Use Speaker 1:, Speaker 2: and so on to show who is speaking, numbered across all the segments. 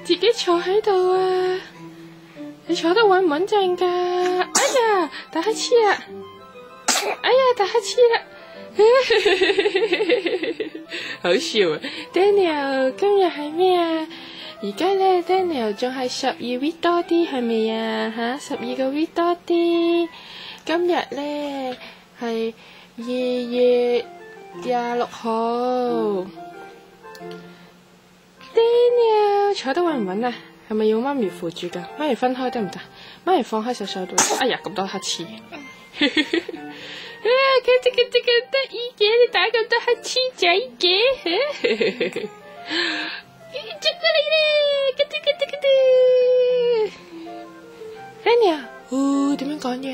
Speaker 1: 自己坐喺度啊！你坐得穩唔穩陣㗎？哎呀，打乞嗤啦！哎呀，打乞嗤啦！好笑啊 ！Daniel 今日係咩啊？而家咧 ，Daniel 仲係12 week 多啲，係咪啊？嚇，12個 week 多啲。今日咧係2月26號。Daniel 坐得穩唔穩啊？係咪要媽咪扶住㗎？媽咪分開得唔得？媽咪放開手手度。哎呀，咁多乞嗤。佢咁得意嘅，你打咁多乞嗤仔嘅。捉過嚟咧！Daniel，點樣講嘢？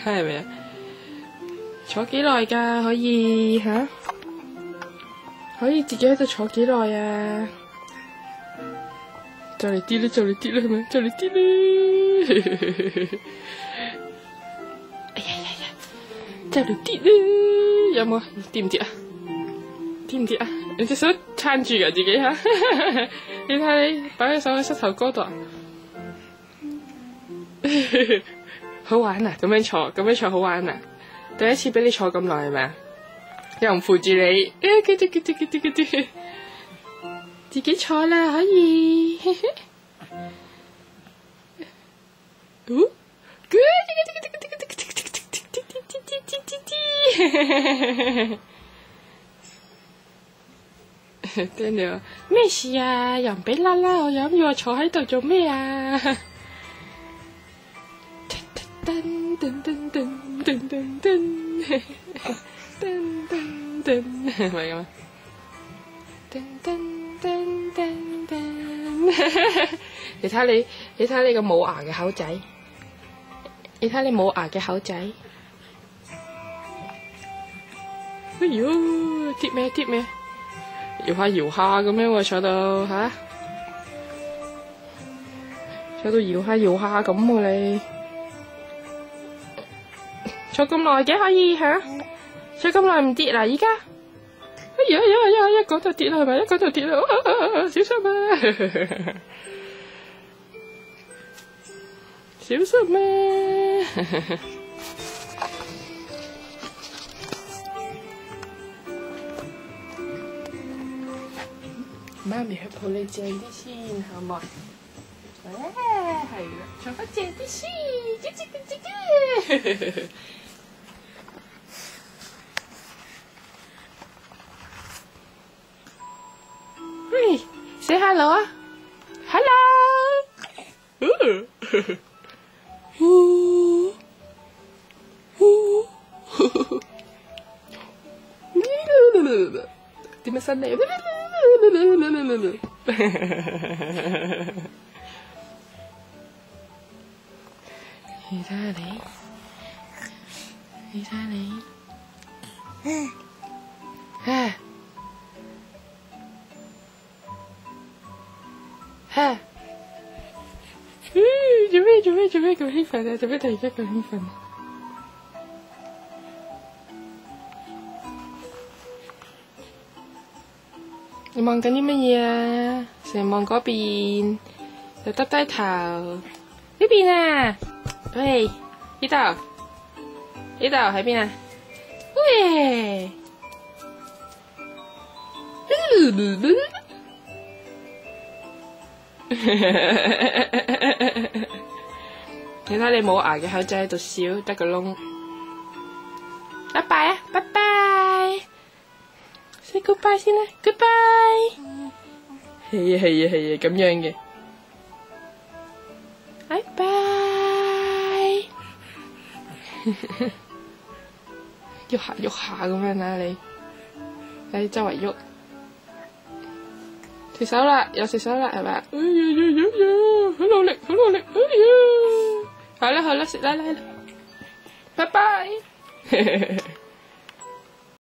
Speaker 1: 係咪啊？坐幾耐㗎？可以嚇？可以自己喺度坐幾耐啊？就嚟跌啦，就嚟跌啦，係咪？就嚟跌啦！哎呀呀呀！就嚟跌啦！有冇？跌唔跌啊？跌唔跌啊？你隻手撐住㗎自己嚇？你睇你擺隻手喺膝頭哥度啊！好玩啊！咁樣坐好玩啊！第一次俾你坐咁耐係咪啊？又唔扶住你，自己坐啦可以。Daniel， 咩事啊？又唔俾啦啦，我飲要我坐喺度做咩啊？噔噔噔噔噔噔噔噔噔噔，係咪咁啊？噔噔噔噔噔，你睇你個冇牙嘅口仔，你睇你冇牙嘅口仔，哎喲，跌咩？搖下咁樣喎，坐到嚇，坐到搖下咁喎你。坐咁耐嘅可以嚇，坐咁耐唔跌啦！而家，哎呀，一講就跌啦，係咪？一講就跌啦，小心啊！小心啊！媽咪去抱你正啲先，好唔好？係啦，坐翻正啲先，喂，say hello 啊 ，hello， 點樣伸脷？你睇下你，做咩咁興奮啊？做咩突然間咁興奮？你望緊啲乜嘢啊？成日望嗰邊，又耷低頭。呢邊啊，喂，呢度喺邊啊？喂，你睇你冇牙嘅口仔喺度笑，得個窿。拜拜啊，拜拜。Say goodbye 先啦 ，goodbye。係啊，咁樣嘅。拜拜。喐下咁樣啊你，喺周圍喐。食手啦，又食手啦，係咪？哎呀，好努力，哎呀！好啦，食啦，拜拜。